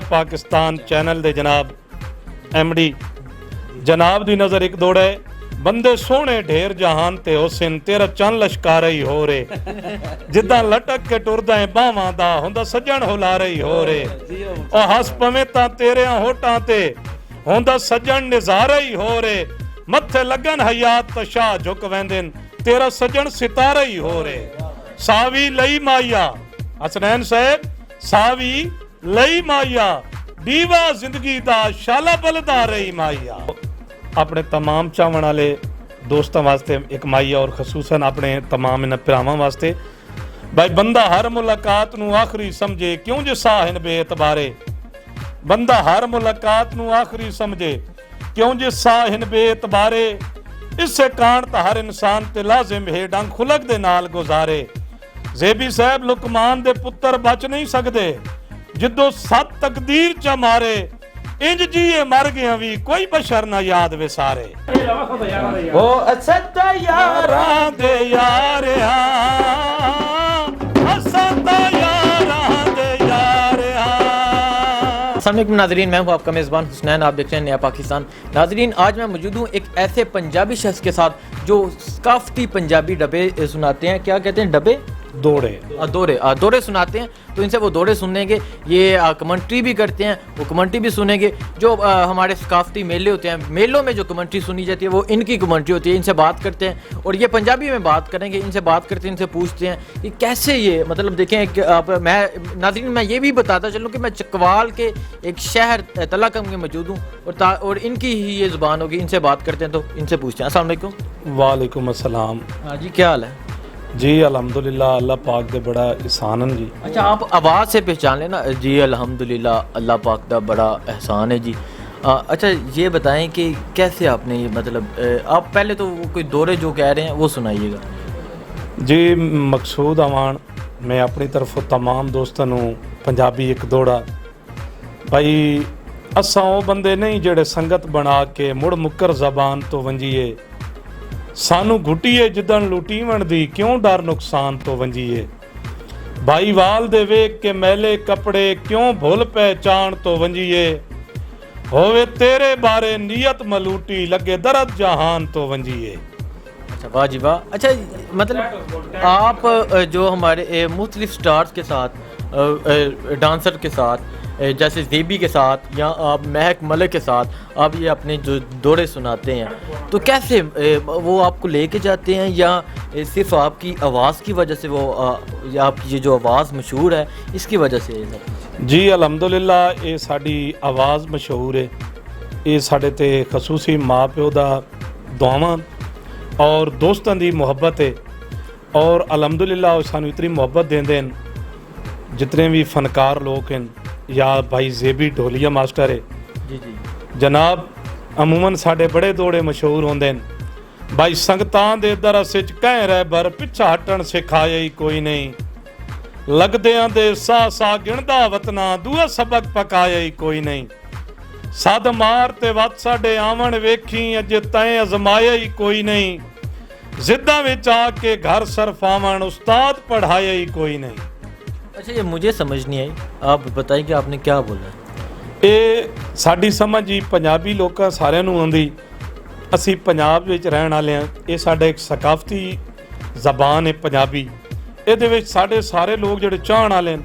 Pakistan channel दे जनाब MD जनाब दी नज़र एक दौड़े बंदे सोहने ढेर जहान ते हुसैन तेरा चंद लश्कारा ही हो रे जिद्दां लटक के टुरदा है बावां दा हुंदा सज्जण हुलारा ही हो रे ओ हस पवे तां तेरे होठां ते हुंदा सज्जण निज़ारा ही हो रे मथे लगन हयात तो शाह झुक वेंदन तेरा सज्जण सितारा ही हो रे सावी लई माया हसनैन साहब सावी लई माया दीवा जिंदगी दा शाला बलदा रही माया अपने तमाम चावण वाले दोस्तों वास्ते एक माया और खसूसन अपने तमाम इन भरावां वास्ते भाई बंदा हर मुलाकात नू आखरी समझे क्यों जे साहिन बेएतबारे बंदा हर मुलाकात नू आखरी समझे क्यों जे साहिन बेएतबारे इसे कान ता हर इंसान ते लाजिम है डंग खुलक दे नाल गुजारे ज़ेबी साहब लुकमान दे पुत्र बच नहीं सकदे जिद्दों सत तकदीर च मारे इंज जीए मर गया भी कोई बशर ना याद विसारे ओ असद यारां दे यारिया असद यारां दे यारिया। अस्सलाम वालेकुम नाज़रीन, मैं हूँ आपका मेज़बान हुसनैन, आप देख रहे हैं नया पाकिस्तान। नाज़रीन, आज मैं मौजूद हूँ एक ऐसे पंजाबी शख्स के साथ जो सकाफ़ती पंजाबी डबे सुनाते हैं। क्या कहते हैं डबे? दौरे सुनाते हैं। तो इनसे वो दौरे सुनेंगे, ये कमेंट्री भी करते हैं, वो कमेंट्री भी सुनेंगे। जो हमारे सकाफ़ती मेले होते हैं, मेलों में जो कमेंट्री सुनी जाती है वो इनकी कमेंट्री होती है। इनसे बात करते हैं और ये पंजाबी में बात करेंगे। इनसे बात करते हैं, इनसे पूछते हैं कि कैसे ये मतलब देखें। मैं नाज़रीन मैं ये भी बताता चलूँ कि मैं चकवाल के एक शहर तलाकम के मौजूद हूँ और इनकी ही ये ज़ुबान होगी। इनसे बात करते हैं तो इनसे पूछते हैं। अस्सलाम वालेकुम। वालेकुम अस्सलाम। हाँ जी, क्या हाल है? जी अल्हम्दुलिल्लाह, अल्लाह पाक दे बड़ा एहसान है जी। अच्छा, आप आवाज़ से पहचान लेना। जी अल्हम्दुलिल्लाह, अल्लाह पाक दा बड़ा एहसान है जी। अच्छा ये बताएं कि कैसे आपने ये मतलब आप पहले तो वो कोई दौरे जो कह रहे हैं वो सुनाइएगा जी। मकसूद अवान मैं अपनी तरफों तमाम दोस्तों नूं पंजाबी एक दौड़ा भाई असां वो बंदे नहीं जेड़े संगत बना के मुड़ मुकर जबान तो वंजीए सानू घुटीए जिदन लुटीवण दी क्यों डर नुकसान तो वंजीए भाई वाल दे वेख के मैले कपड़े क्यों भुल पहचान तो वंजीए होवे तेरे बारे नियत मलूटी लगे दर्द जहान तो वंजीए। अच्छा वाह जी वाह। अच्छा मतलब आप जो हमारे मुख्तलिफ स्टार्स के साथ डांसर के साथ जैसे ज़ेबी के साथ या आप महक मलिक के साथ आप ये अपने जो दौरे सुनाते हैं तो कैसे वो आपको लेके जाते हैं या सिर्फ आपकी आवाज़ की वजह से वो या आपकी ये जो आवाज़ मशहूर है इसकी वजह से? जी अल्हम्दुलिल्लाह, ये साड़ी आवाज़ मशहूर है, ये साढ़े ते खसूसी माँ प्यो दा दुआवां और दोस्तों दी मुहब्बत है और अल्हम्दुलिल्लाह सानू इतनी मुहब्बत देंदे जितने भी फनकार लोग हैं या भाई ज़ेबी ढोलिया मास्टर है जी जी जनाब अमूमन साढ़े बड़े दौड़े मशहूर होंदे भाई संगतां दे दरस विच कह रह बर पिछा हटन सिखाया ही कोई नहीं लगदियां दे सा सा गिणदा वतना दूआ सबक पकाया ही कोई नहीं सद मार ते वत साडे आवन वेखी अज तैं अजमाया ही कोई नहीं जिद्दां विच आके घर सरफावन उस्ताद पढ़ाया ही कोई नहीं। अच्छा ये मुझे समझ नहीं आई, आप बताइए कि आपने क्या बोला? ਇਹ ਸਾਡੀ ਸਮਝ ਜੀ ਪੰਜਾਬੀ ਲੋਕਾਂ ਸਾਰਿਆਂ ਨੂੰ ਆਉਂਦੀ। ਅਸੀਂ ਪੰਜਾਬ ਵਿੱਚ ਰਹਿਣ ਵਾਲੇ ਹਾਂ, ਇਹ ਸਾਡਾ ਇੱਕ ਸਕਾਫਤੀ ਜ਼ਬਾਨ ਹੈ ਪੰਜਾਬੀ। ਇਹਦੇ ਵਿੱਚ ਸਾਡੇ ਸਾਰੇ ਲੋਕ ਜਿਹੜੇ ਚਾਹਣ ਵਾਲੇ ਨੇ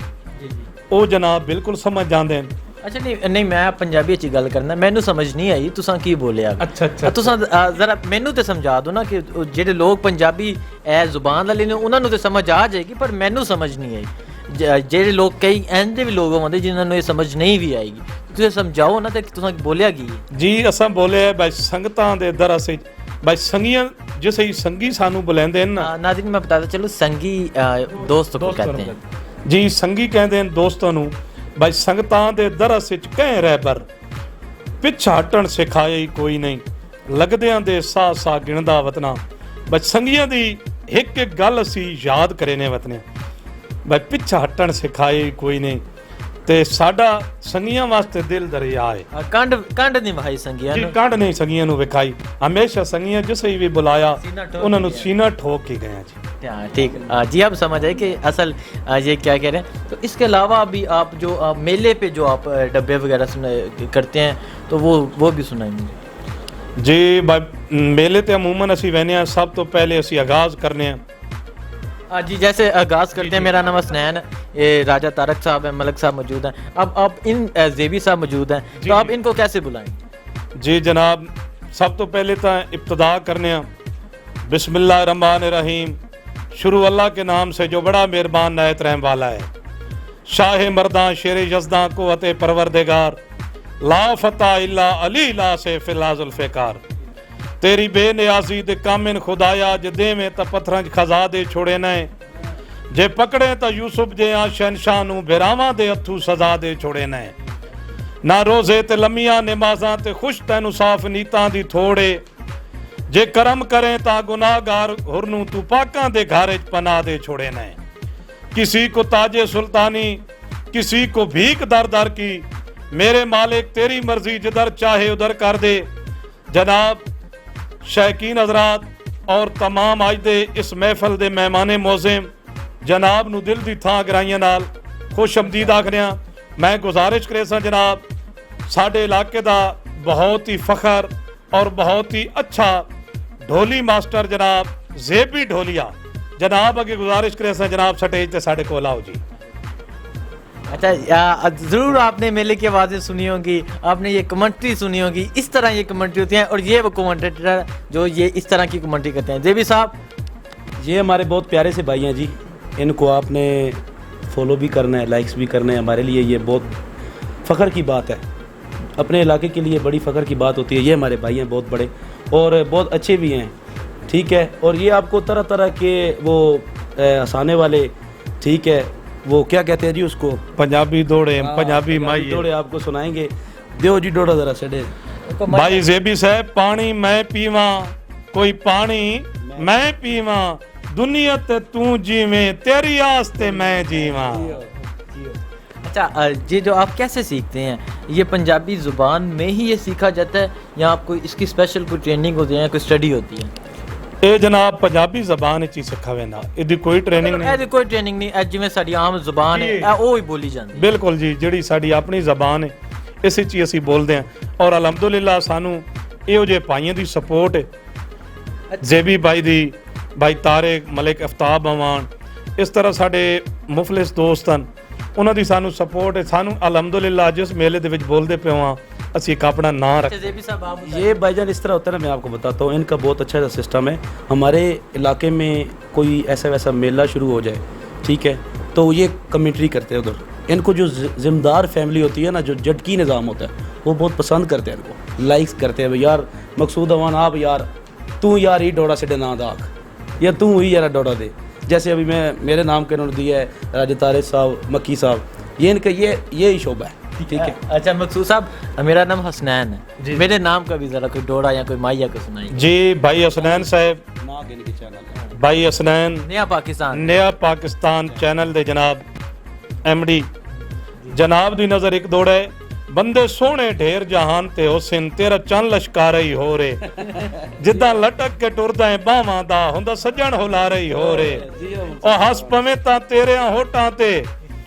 ਉਹ ਜਨਾਬ ਬਿਲਕੁਲ ਸਮਝ ਜਾਂਦੇ ਨੇ। अच्छा नहीं मैं पंजाबी च गल करना, मैनू समझ नहीं आई तुसां की बोलिया। अच्छा तुसां जरा मैनू तो समझा दो ना कि जेडे लोग पंजाबी ए जुबान वाले ने उन्होंने तो समझ आ जाएगी पर मैनू समझ नहीं आई। जेडे लोग कई ऐसे भी लोग होंगे जिन्होंने ये समझ नहीं भी आएगी, तुसीं समझाओ ना तो तुसां बोलिया की जी। असां बोलिया भाई संगतां दे दरस भाई संगियां जिस संगी सानू बुलांदे ना। नाज़रीन मैं बताता चलो संगी दोस्त को कहते हैं जी। संगी कहते हैं दोस्तों नू भाई संगतां दे दरस विच कह रह बर पिछा हटन सिखाया ही कोई नहीं लगदियां दे सा सा गिणदा वतना भाई संगियां दी एक एक गल असी याद करे ने वतने भाई पिछा हटन सिखाया ही कोई नहीं ਤੇ ਸਾਡਾ ਸੰਗੀਆਂ ਵਾਸਤੇ ਦਿਲ ਦਰਿਆ ਹੈ। ਕੰਡ ਨਹੀਂ ਵਹਾਈ ਸੰਗੀਆਂ ਜੀ ਨੂੰ ਕੰਡ ਨਹੀਂ ਸੰਗੀਆਂ ਨੂੰ ਵਿਖਾਈ, ਹਮੇਸ਼ਾ संगियां जिसे भी बुलाया सीना ठोक उन्होंने के सीना ठोक के गया जी। हाँ, ठीक। जी आप समझ आए कि असल ये क्या कह रहे हैं। तो इसके अलावा भी आप जो मेले पे जो आप डब्बे वगैरह करते हैं तो वो भी सुनाएंगे जी। मेले ते अमूमन असी वहने हैं, सब तो पहले असी आगाज़ करने हैं जी, जैसे आगाज़ करते हैं। मेरा नाम हसनैन है, ये राजा तारक साहब हैं, मलक साहब मौजूद हैं, अब आप इन जेबी साहब मौजूद हैं, तो आप इनको कैसे बुलाएं जी जनाब। सब तो पहले तो इब्तदा करने बिस्मिल्लाहिर्रहमानिर्रहीम, शुरू अल्लाह के नाम से जो बड़ा मेहरबान नायत रहम वाला है। शाह मर्दा शेर यज़दा कुव्वत परवरदिगार, ला फता इल्ला अली ला से फिलाजुल्फ़िकार। तेरी बेनियाजी दे कामिन खुदाया, जे देवें तो पत्थरां च खजा दे छोड़े ने, जे पकड़े तो यूसुफ जे शहनशाह नूं बिरावां दे हथू सजा दे छोड़े ने। ना रोज़े ते लम्मियां नमाज़ां ते खुश तैनू साफ नीतां दी थोड़े, जे करम करें ता गुनाहगार हुरनू तू पाकां दे घर च पनाह दे छोड़े ने। किसी को ताजे सुल्तानी, किसी को भीख दर दर की, मेरे मालिक तेरी मर्जी जिधर चाहे उधर कर दे। जनाब शौकीन हजरात और तमाम अज दे इस महफल दे मेहमाने मोज़ेम जनाब नू दिल दी थां गराइयां नाल खुश आमदीद आखने। मैं गुजारिश करे सा जनाब, साडे इलाके दा बहुत ही फखर और बहुत ही अच्छा ढोली मास्टर जनाब जेबी ढोलिया जनाब अगे गुजारिश करे सा जनाब स्टेज ते साडे कोल आओ जी। अच्छा, ज़रूर आपने मेले की आवाज़ें सुनी होंगी, आपने ये कमेंट्री सुनी होगी, इस तरह ये कमेंट्री होती हैं और ये वो कमेंटेटर जो ये इस तरह की कमेंट्री करते हैं। जेबी साहब, ये हमारे बहुत प्यारे से भाई हैं जी, इनको आपने फॉलो भी करना है, लाइक्स भी करना है। हमारे लिए ये बहुत फ़ख्र की बात है, अपने इलाके के लिए बड़ी फ़ख्र की बात होती है। ये हमारे भाई हैं बहुत बड़े और बहुत अच्छे भी हैं, ठीक है। और ये आपको तरह तरह के वो हंसाने वाले, ठीक है, वो क्या कहते हैं जी उसको, पंजाबी दौड़े, पंजाबी माई दौड़े आपको सुनाएंगे। देव जी डोड़ा ज़रा सडे भाई जेबी साहब। पानी मैं पीवा, कोई पानी मैं पीवा, दुनिया ते तू जीवें, तेरी आस्ते मैं जीवा। अच्छा, ये जो आप कैसे सीखते हैं, ये पंजाबी ज़ुबान में ही ये सीखा जाता है या आपको इसकी स्पेशल कोई ट्रेनिंग होती है या कोई स्टडी होती है? ਇਹ ਜਨਾਬ ਪੰਜਾਬੀ ਜ਼ਬਾਨ ਵਿੱਚ ਹੀ ਸਿੱਖਾ ਵੇਂਦਾ, ਇਹਦੀ ਕੋਈ ਟ੍ਰੇਨਿੰਗ ਨਹੀਂ। ਇਹਦੀ ਕੋਈ ਟ੍ਰੇਨਿੰਗ ਨਹੀਂ, ਇਹ ਜਿਵੇਂ ਸਾਡੀ ਆਮ ਜ਼ੁਬਾਨ ਹੈ ਇਹ ਉਹ ਹੀ ਬੋਲੀ ਜਾਂਦੀ ਹੈ। ਬਿਲਕੁਲ ਜੀ, ਜਿਹੜੀ ਸਾਡੀ ਆਪਣੀ ਜ਼ਬਾਨ ਹੈ ਇਸ ਵਿੱਚ ਹੀ ਅਸੀਂ ਬੋਲਦੇ ਹਾਂ ਔਰ ਅਲਹਮਦੁਲਿਲਾ ਸਾਨੂੰ ਇਹੋ ਜਿਹੇ ਭਾਈਆਂ ਦੀ ਸਪੋਰਟ ਹੈ। ਜ਼ੇਬੀ ਭਾਈ ਦੀ, ਭਾਈ ਤਾਰਿਕ, ਮਲਿਕ ਅਫਤਾਬ ਅਵਾਨ, ਇਸ ਤਰ੍ਹਾਂ ਸਾਡੇ ਮੁਫਲਿਸ ਦੋਸਤ ਹਨ, ਉਹਨਾਂ ਦੀ ਸਾਨੂੰ ਸਪੋर्ट है। ਸਾਨੂੰ ਅਲਹਮਦੁਲਿਲਾ ਜਿਸ ਮੇਲੇ ਦੇ ਵਿੱਚ ਬੋਲਦੇ ਪਏ ਹਾਂ ਅਸੀਂ ਇੱਕ ਆਪਣਾ ਨਾਂ ਰੱਖ। ये भाईजान इस तरह होता है ना, मैं आपको बताता हूँ, इनका बहुत अच्छा सिस्टम है। हमारे इलाके में कोई ऐसा वैसा मेला शुरू हो जाए, ठीक है, तो ये कमेंट्री करते हैं उधर। इनको जो ज़िम्मेदार फैमिली होती है ना, जो जटकी निज़ाम होता है, वो बहुत पसंद करते हैं, इनको लाइक्स करते हैं। यार मकसूद अवान आप यार तू यार ही डोड़ा से ना दाख, या तू ही यार डोड़ा दे। जैसे अभी मैं मेरे नाम के उन्होंने दिया है राजा तारिक साहब, मक्की साहब, ये इनका ये ही शोबा है, ठीक है। अच्छा मकसूद साहब, मेरा नाम हसनैन है, मेरे नाम का भी जरा कोई डोड़ा या कोई माइया को सुनाइए जी। भाई हसनैन साहब, भाई हसनैन नया पाकिस्तान चैनल दे जनाब MD जनाब दी नज़र एक दौड़ है। बंदे सोहने ढेर जहान ते हुसैन, तेरा चंद लश्कार ही हो रे, जिद्दां लटक के टुरदा है बावां दा, हुंदा सज्जण हुलारे ही हो रे। ओ हस पवे तां तेरे होठां ते,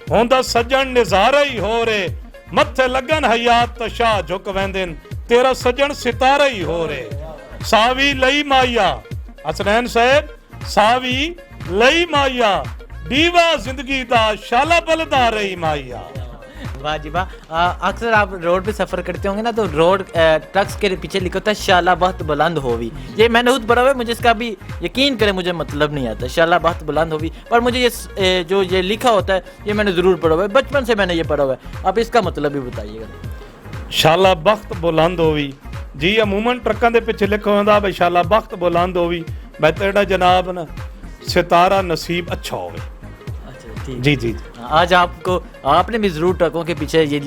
हुंदा सज्जण निज़ारे ही हो रे। मत्थे लगन हयात तो शाह झुक वेंदन, तेरा सज्जण सितारा ही हो रे। सावी लई माया, हसनैन साहब सावी लई माया, दीवा जिंदगी दा शाला बलदा रही माया। वाह जी वाह। अक्सर आप रोड पे सफ़र करते होंगे ना, तो रोड ट्रक्स के पीछे लिखा होता है शाला बहुत बुलंद होवी। ये मैंने खुद पढ़ा हुआ है, मुझे इसका भी यकीन करें मुझे मतलब नहीं आता, शाला बहुत बुलंद होवी, पर मुझे ये जो ये लिखा होता है ये मैंने ज़रूर पढ़ा हुआ है, बचपन से मैंने ये पढ़ा हुआ है। आप इसका मतलब भी बताइएगा। शाला बख्त बुलंद होवी जी, अमूमन ट्रकों के पिछे लिखा होता भाई शाला बख्त बुलंद होवी, मैं तेरा जनाब ना सितारा नसीब अच्छा होवे। जी जी। आज आपको आपने भी ज़रूर ट्रकों के पीछे ये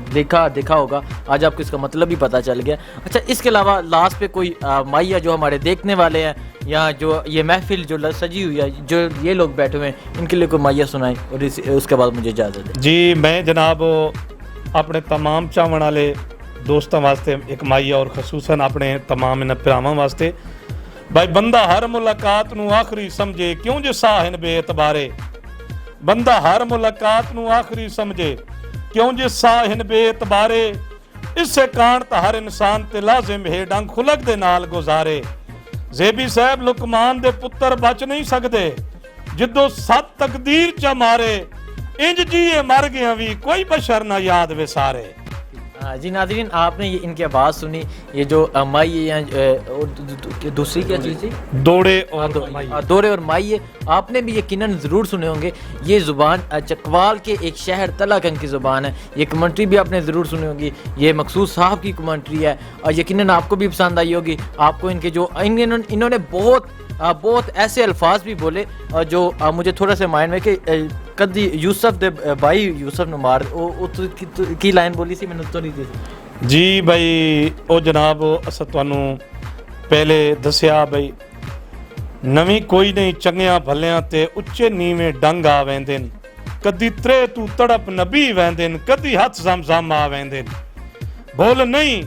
देखा होगा, आज आपको इसका मतलब भी पता चल गया। अच्छा, इसके अलावा लास्ट पे कोई माइया जो हमारे देखने वाले हैं यहाँ जो ये महफिल जो सजी हुई है, जो ये लोग बैठे हुए हैं, इनके लिए कोई माइया सुनाए और उसके बाद मुझे इजाज़त दें। जी मैं जनाब अपने तमाम चाहण वाले दोस्तों वास्ते एक माइया और खसूसन अपने तमाम इन भरावां वास्ते भाई बंदा हर मुलाकात नू आखिरी समझे क्यों जे साहिन बेएतबारे बंदा हर मुलाकात नू आखिरी समझे क्यों जे साहिन बेएतबारे इसे कान ता हर इंसान ते लाजिम है डंग खुलक दे नाल गुजारे जेबी साहब लुकमान दे पुत्र बच नहीं सकदे जिद्दों सत तकदीर च मारे इंज जीए मर गया भी कोई बशर ना याद विसारे। जी नाज़रीन, आपने ये इनकी आवाज़ सुनी, ये जो माई है या दूसरी क्या चीज़ थी, दौड़े और दौरे और माई है, आपने भी यकीनन ज़रूर सुने होंगे। ये ज़ुबान चकवाल के एक शहर तलाकंग की ज़ुबान है। ये कमेंट्री भी आपने ज़रूर सुनी होगी, ये मकसूद साहब की कमेंट्री है और यकीनन आपको भी पसंद आई होगी। आपको इनके जो इन्होंने बहुत ऐसे अल्फाज भी बोले जो मुझे थोड़ा सा माइंड में कि कदी यूसुफ दे भाई यूसुफ ने मार की लाइन बोली सी, मैंने तो नहीं दी जी भाई ओ जनाब अस तुहानू पहले दसिया भाई नवी कोई नहीं चंगिया भलिया ते उच्चे नीवे डंग आ वेंदे कदी त्रे तू तड़प नबी वेंदे कदी हथ जमजम आ वेंदे बोल नहीं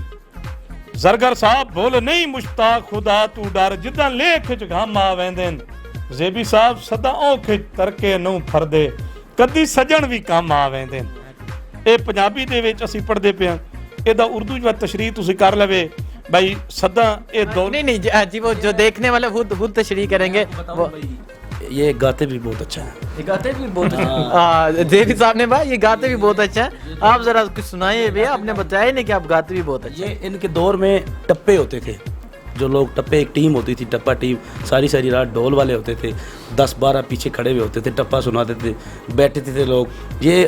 जरगर साहब बोल नहीं मुश्ताक खुदा तू डर जिदा लेख च गम आ वेंदे जेबी साहब सदा औखे तरके नूं फरदे कदी सजन भी काम आ वेंदे। ਇਹ ਪੰਜਾਬੀ ਦੇ ਵਿੱਚ ਅਸੀਂ ਪੜ੍ਹਦੇ ਪਿਆ ਇਹਦਾ ਉਰਦੂ ਵਿੱਚ ਤਸ਼ਰੀਹ ਤੁਸੀਂ ਕਰ ਲਵੇ भाई सदा ये दो नहीं जी वो जो देखने वाले खुद तशरीह करेंगे। ये गाते भी बहुत अच्छा है, ये गाते भी बहुत अच्छा देवी साहब ने भाई ये गाते भी बहुत अच्छा है। आप जरा कुछ सुनाइए भैया, आपने बताया नहीं कि आप गाते भी बहुत अच्छा। ये इनके दौर में टप्पे होते थे, जो लोग टप्पे एक टीम होती थी, टप्पा टीम, सारी सारी रात ढोल वाले होते थे, 10-12 पीछे खड़े हुए होते थे, टप्पा सुनाते थे, बैठे थे लोग। ये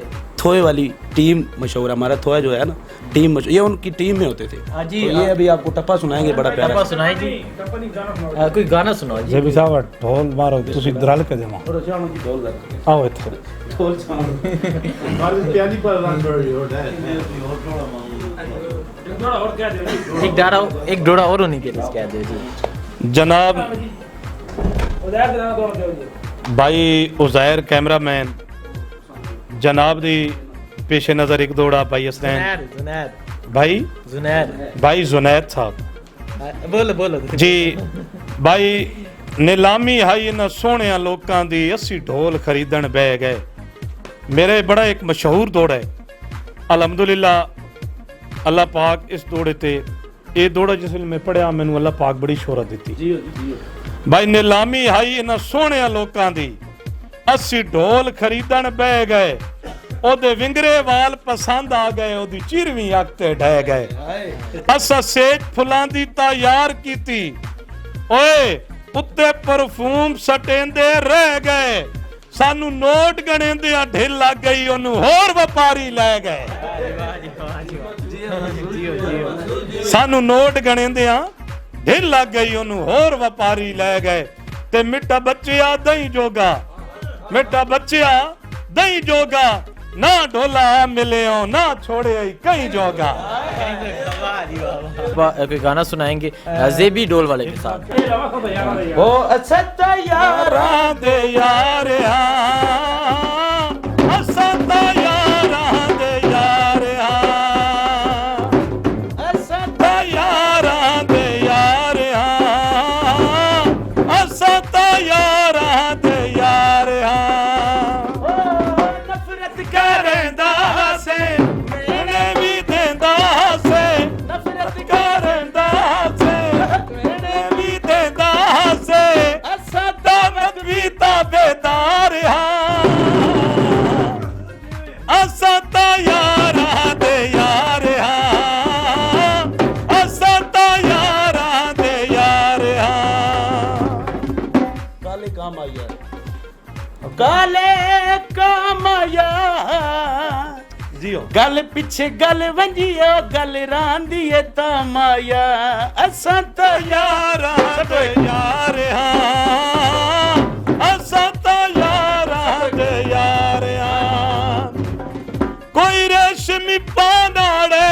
थोए वाली टीम मशहूर है, हमारा थोया जो है ना टीम मशहूर, ये उनकी टीम में होते थे। जी तो ये अभी आपको टप्पा सुनाएंगे, बड़ा प्यारा टप्पा सुनाए जी, कोई गाना सुनाओ जी। जेबी साहब ढोल मारो ਤੁਸੀਂ ਦਰਲ ਕੇ ਦੇਵਾਂ ਆਓ ਇੱਥੇ ਢੋਲ एक डोरा और होने के लिए कह दे जी। जनाब भाई उज़ैर कैमरामैन जनाब दी पेशे नज़र एक दौड़ा भाई हसनैन भाई जुनैद साहब बोलो जी भाई नीलामी हाई इन्हां सोहणियां लोकां दी 80 ढोल खरीदण बह गए। मेरे बड़ा एक मशहूर दौड़ा है अलहमदुलिल्लाह, अल्लाह पाक इस दौड़े ते ये दौड़ा जिस मैं पढ़िया मैनू अल्लाह पाक बड़ी शोहरत दी भाई नीलामी हाई इन्हां सोहणियां लोकां दी 80 ढोल खरीदण बह गए, ओदे विंगरे वाल पसंद आ गए, ओदी चिरवी अख ते ढह गए। असा सेज फुलां दी तैयार कीती, ओए उत्ते परफ्यूम सटेंदे रह गए, सानू नोट गणेंदे ढिल लग गई, ओनू होर व्यापारी लै गए। सानू नोट गणेंदे ढिल लग गई, ओनू होर व्यापारी लै गए। ते मिठा बच्चिया दही जोगा, मिठा बच्चिया दही जोगा, ना ढोला मिले ना छोड़े कहीं जोगा। कोई गाना सुनाएंगे जेबी डोल वाले के साथ। ओ अच्छा यारा दे यार असता यारा दे यार असता यारा दे यार असता यारा दे यार नफरत करदा से मैंने भी देंदा से नफरत करदा से मैंने भी देंदा से असदा मैं भी ताबेदार असता यारा दे यार असता यारा दे यार काले काम आई है, काले कामया जियो गल पिछे गल वंजियो, गल रांदी है तमाया, असा तो यारा दे यार असा तो यारा दे यार कोई रेशमी पानाड़े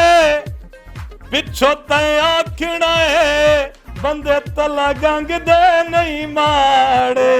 पिछो ते आखना है बंदे तला गंग दे नहीं माड़े